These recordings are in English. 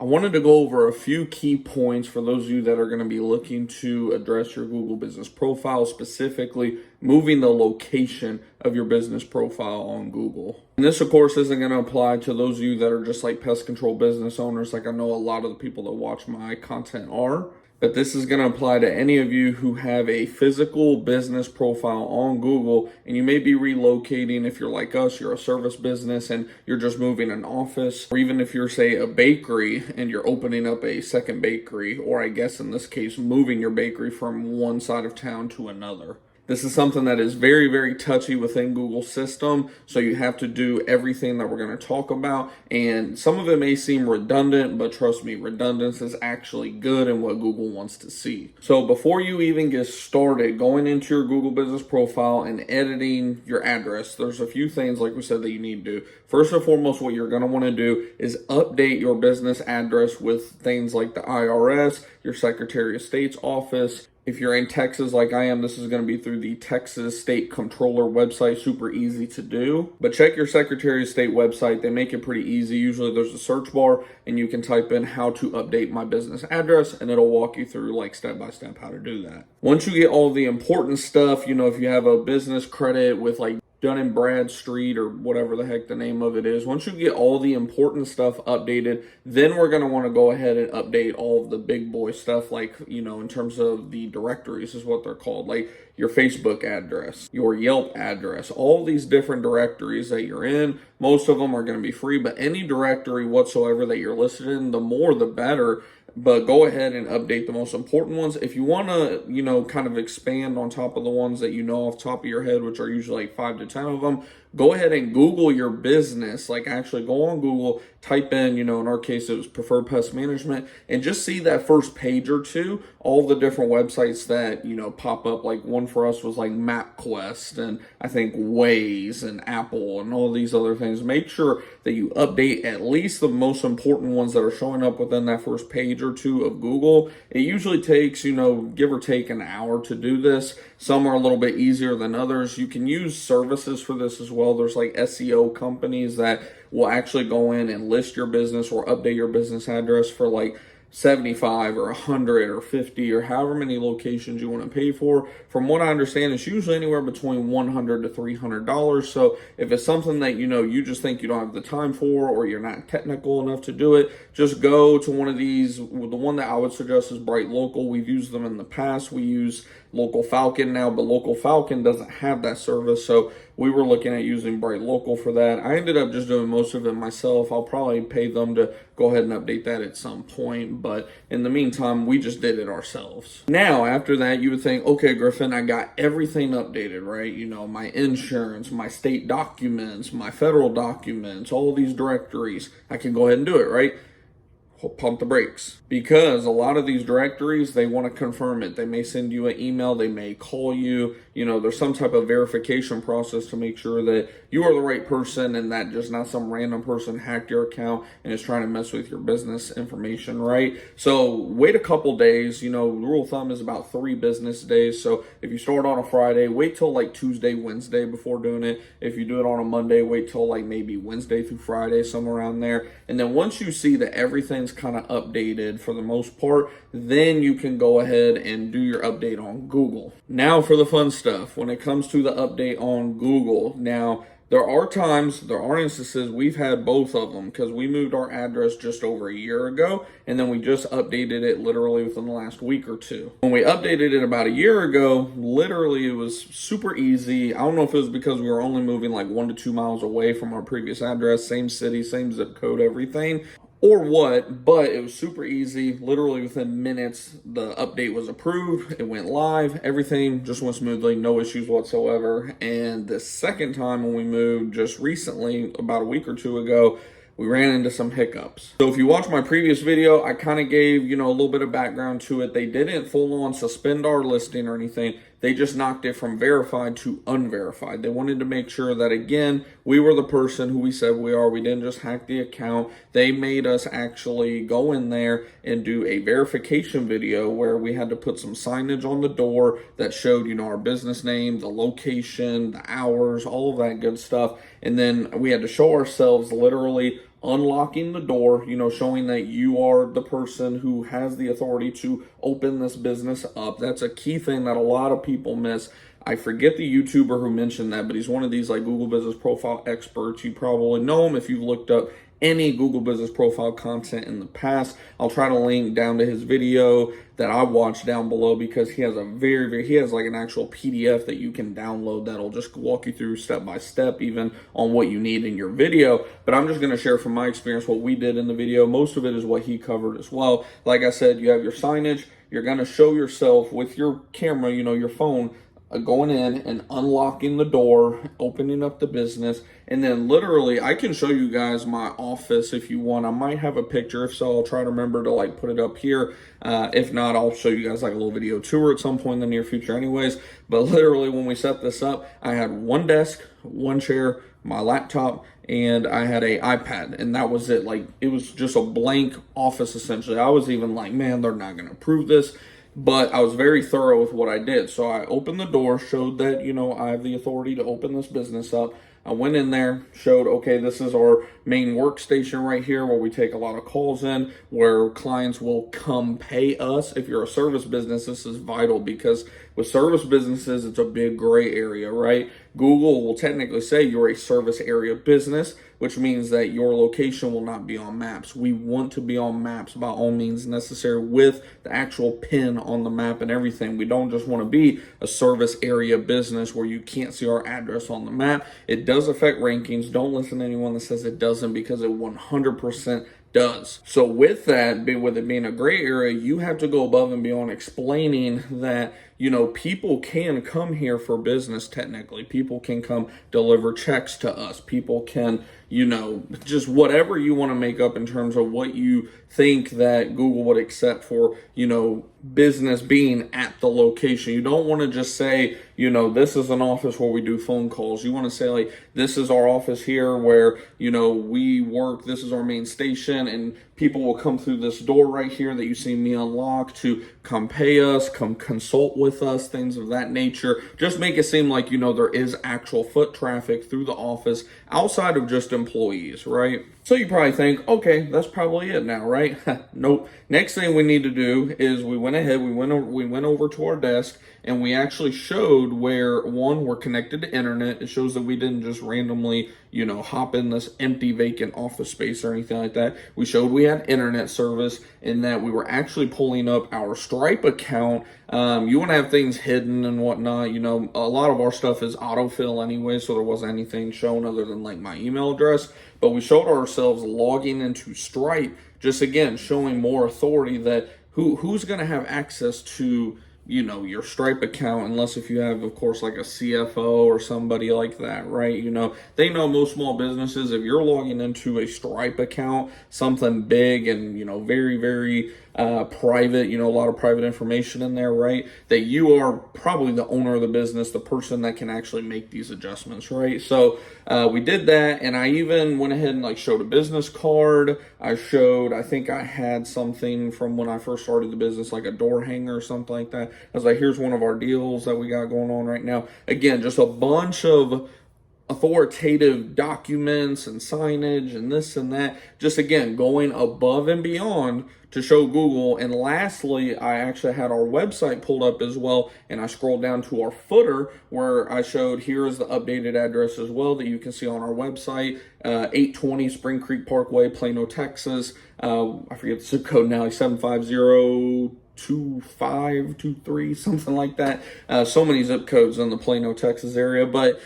I wanted to go over a few key points for those of you that are going to be looking to address your Google business profile, specifically moving the location of your business profile on Google. And this, of course, isn't going to apply to those of you that are just like pest control business owners, like I know a lot of the people that watch my content are. But this is going to apply to any of you who have a physical business profile on Google, and you may be relocating. If you're like us, you're a service business and you're just moving an office, or even if you're, say, a bakery and you're opening up a second bakery, or I guess in this case, moving your bakery from one side of town to another. This is something that is very, very touchy within Google's system, so you have to do everything that we're going to talk about, and some of it may seem redundant, but trust me, redundancy is actually good and what Google wants to see. So before you even get started going into your Google business profile and editing your address, there's a few things, like we said, that you need to do. First and foremost, what you're going to want to do is update your business address with things like the IRS, your Secretary of State's office. If you're in Texas like I am, this is going to be through the Texas State Comptroller website. Super easy to do. But check your Secretary of State website. They make it pretty easy. Usually there's a search bar and you can type in how to update my business address and it'll walk you through like step by step how to do that. Once you get all the important stuff, you know, if you have a business credit with like Dun & Bradstreet or whatever the heck the name of it is, once you get all the important stuff updated, then we're going to want to go ahead and update all of the big boy stuff, like, you know, in terms of the directories is what they're called, like your Facebook address, your Yelp address, all these different directories that you're in. Most of them are going to be free, but any directory whatsoever that you're listed in, the more the better. But go ahead and update the most important ones. If you want to, you know, kind of expand on top of the ones that you know off the top of your head, which are usually like 5 to 10 of them, go ahead and Google your business. Like actually go on Google, type in, you know, in our case, it was Preferred Pest Management, and just see that first page or two, all the different websites that, you know, pop up. Like one for us was like MapQuest and I think Waze and Apple and all these other things. Make sure that you update at least the most important ones that are showing up within that first page or two of Google. It usually takes, you know, give or take an hour to do this. Some are a little bit easier than others. You can use services for this as well. There's like SEO companies that will actually go in and list your business or update your business address for like 75 or 100 or 50 or however many locations you want to pay for. From what I understand, it's usually anywhere between $100 to $300. So if it's something that, you know, you just think you don't have the time for or you're not technical enough to do it, just go to one of these. The one that I would suggest is Bright Local. We've used them in the past. We use Local Falcon now, but Local Falcon doesn't have that service, so we were looking at using Bright Local for that. I ended up just doing most of it myself. I'll probably pay them to go ahead and update that at some point, but in the meantime, we just did it ourselves. Now, after that, you would think, okay, Griffin, I got everything updated, right? You know, my insurance, my state documents, my federal documents, all of these directories. I can go ahead and do it, right? Pump the brakes, because a lot of these directories, they want to confirm it. They may send you an email, they may call you, you know, there's some type of verification process to make sure that you are the right person and that just not some random person hacked your account and is trying to mess with your business information, right? So wait a couple days. You know, the rule of thumb is about 3 business days. So if you start on a Friday, wait till like Tuesday, Wednesday before doing it. If you do it on a Monday, wait till like maybe Wednesday through Friday, somewhere around there. And then once you see that everything's kind of updated for the most part, then you can go ahead and do your update on Google. Now for the fun stuff, when it comes to the update on Google. Now, there are instances, we've had both of them because we moved our address just over a year ago and then we just updated it literally within the last week or two. When we updated it about a year ago, literally it was super easy. I don't know if it was because we were only moving like 1 to 2 miles away from our previous address, same city, same zip code, everything, or what, but it was super easy. Literally within minutes, the update was approved, it went live, everything just went smoothly, no issues whatsoever. And the second time when we moved just recently, about a week or two ago, we ran into some hiccups. So if you watch my previous video, I kind of gave, you know, a little bit of background to it. They didn't full on suspend our listing or anything. They just knocked it from verified to unverified. They wanted to make sure that, again, we were the person who we said we are. We didn't just hack the account. They made us actually go in there and do a verification video where we had to put some signage on the door that showed, you know, our business name, the location, the hours, all of that good stuff. And then we had to show ourselves literally unlocking the door, showing that you are the person who has the authority to open this business up. That's a key thing that a lot of people miss. I forget the YouTuber who mentioned that, but he's one of these like Google Business Profile experts. You probably know him if you've looked up any Google Business Profile content in the past. I'll try to link down to his video that I watched down below, because he has he has like an actual PDF that you can download that'll just walk you through step by step, even on what you need in your video. But I'm just going to share from my experience what we did in the video. Most of it is what he covered as well. Like I said, you have your signage. You're going to show yourself with your camera, your phone, going in and unlocking the door, opening up the business. And then literally, I can show you guys my office if you want. I might have a picture. If so, I'll try to remember to like put it up here. If not, I'll show you guys like a little video tour at some point in the near future anyways. But literally, when we set this up, I had one desk, one chair, my laptop, and I had a iPad, and that was it. Like, it was just a blank office essentially. I was even like, man, they're not going to approve this. But I was very thorough with what I did. So I opened the door, showed that, I have the authority to open this business up. I went in there, showed, okay, this is our main workstation right here where we take a lot of calls in, where clients will come pay us. If you're a service business, this is vital, because with service businesses, it's a big gray area, right? Google will technically say you're a service area business, which means that your location will not be on maps. We want to be on maps by all means necessary, with the actual pin on the map and everything. We don't just want to be a service area business where you can't see our address on the map. It does affect rankings. Don't listen to anyone that says it doesn't, because it 100% does. So with that, with it being a gray area, you have to go above and beyond explaining that, people can come here for business technically. People can come deliver checks to us. People can, just whatever you want to make up in terms of what you think that Google would accept for, business being at the location. You don't want to just say, this is an office where we do phone calls. You want to say, like, this is our office here where, we work. This is our main station, and people will come through this door right here that you see me unlock to come pay us, come consult with us, things of that nature. Just make it seem like, there is actual foot traffic through the office outside of just employees, right? So you probably think, okay, that's probably it now, right? Nope. Next thing we need to do is we went over to our desk, and we actually showed where, one, we're connected to internet. It shows that we didn't just randomly, hop in this empty vacant office space or anything like that. We showed we had internet service, and that we were actually pulling up our Stripe account. You want to have things hidden and whatnot. A lot of our stuff is autofill anyway, so there wasn't anything shown other than like my email address. But we showed ourselves logging into Stripe, just again showing more authority that who's going to have access to your Stripe account, unless if you have, of course, like a CFO or somebody like that, right? They know most small businesses, if you're logging into a Stripe account, something big and, very, very private, a lot of private information in there, right? That you are probably the owner of the business, the person that can actually make these adjustments, right? So we did that, and I even went ahead and like showed a business card. I think I had something from when I first started the business, like a door hanger or something like that. I was like, here's one of our deals that we got going on right now. Again, just a bunch of authoritative documents and signage and this and that, just again going above and beyond to show Google. And lastly, I actually had our website pulled up as well, and I scrolled down to our footer where I showed here is the updated address as well that you can see on our website, 820 Spring Creek Parkway, Plano, Texas. I forget the zip code now, like 7502523, something like that. So many zip codes in the Plano, Texas area, but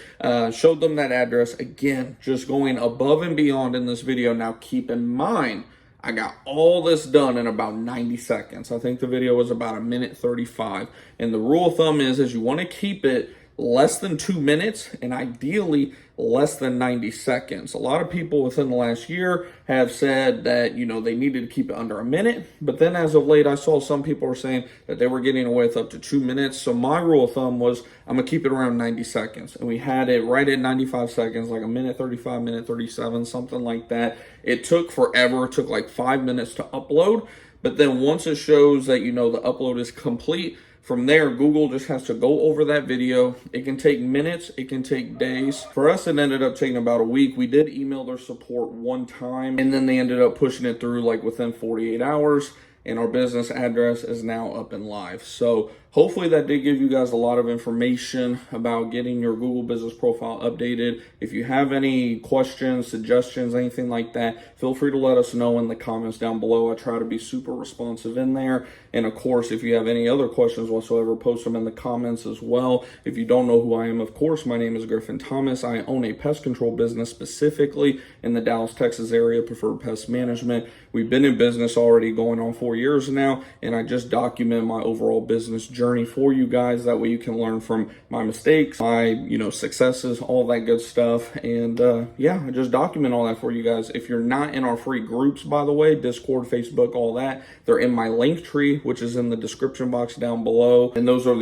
showed them that address. Again, just going above and beyond in this video. Now keep in mind, I got all this done in about 90 seconds. I think the video was about 1:35. And the rule of thumb is you want to keep it less than 2 minutes, and ideally less than 90 seconds. A lot of people within the last year have said that, they needed to keep it under a minute. But then as of late, I saw some people were saying that they were getting away with up to 2 minutes. So my rule of thumb was I'm going to keep it around 90 seconds. And we had it right at 95 seconds, like 1:35, 1:37, something like that. It took forever. It took like 5 minutes to upload. But then once it shows that, the upload is complete, From there, Google just has to go over that video. It can take minutes, it can take days. For us, it ended up taking about a week. We did email their support one time, and then they ended up pushing it through like within 48 hours. And our business address is now up and live. So hopefully that did give you guys a lot of information about getting your Google business profile updated. If you have any questions, suggestions, anything like that, feel free to let us know in the comments down below. I try to be super responsive in there. And of course, if you have any other questions whatsoever, post them in the comments as well. If you don't know who I am, of course, my name is Griffin Thomas. I own a pest control business specifically in the Dallas, Texas area, Preferred Pest Management. We've been in business already going on 4 years now, and I just document my overall business journey for you guys. That way you can learn from my mistakes, my successes, all that good stuff. And yeah, I just document all that for you guys. If you're not in our free groups, by the way, Discord, Facebook, all that, they're in my LinkTree, which is in the description box down below. And those are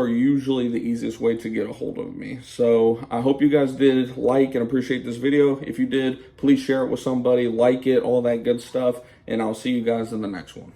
usually the easiest way to get a hold of me. So I hope you guys did like and appreciate this video. If you did, please share it with somebody, like it, all that good stuff. And I'll see you guys in the next one.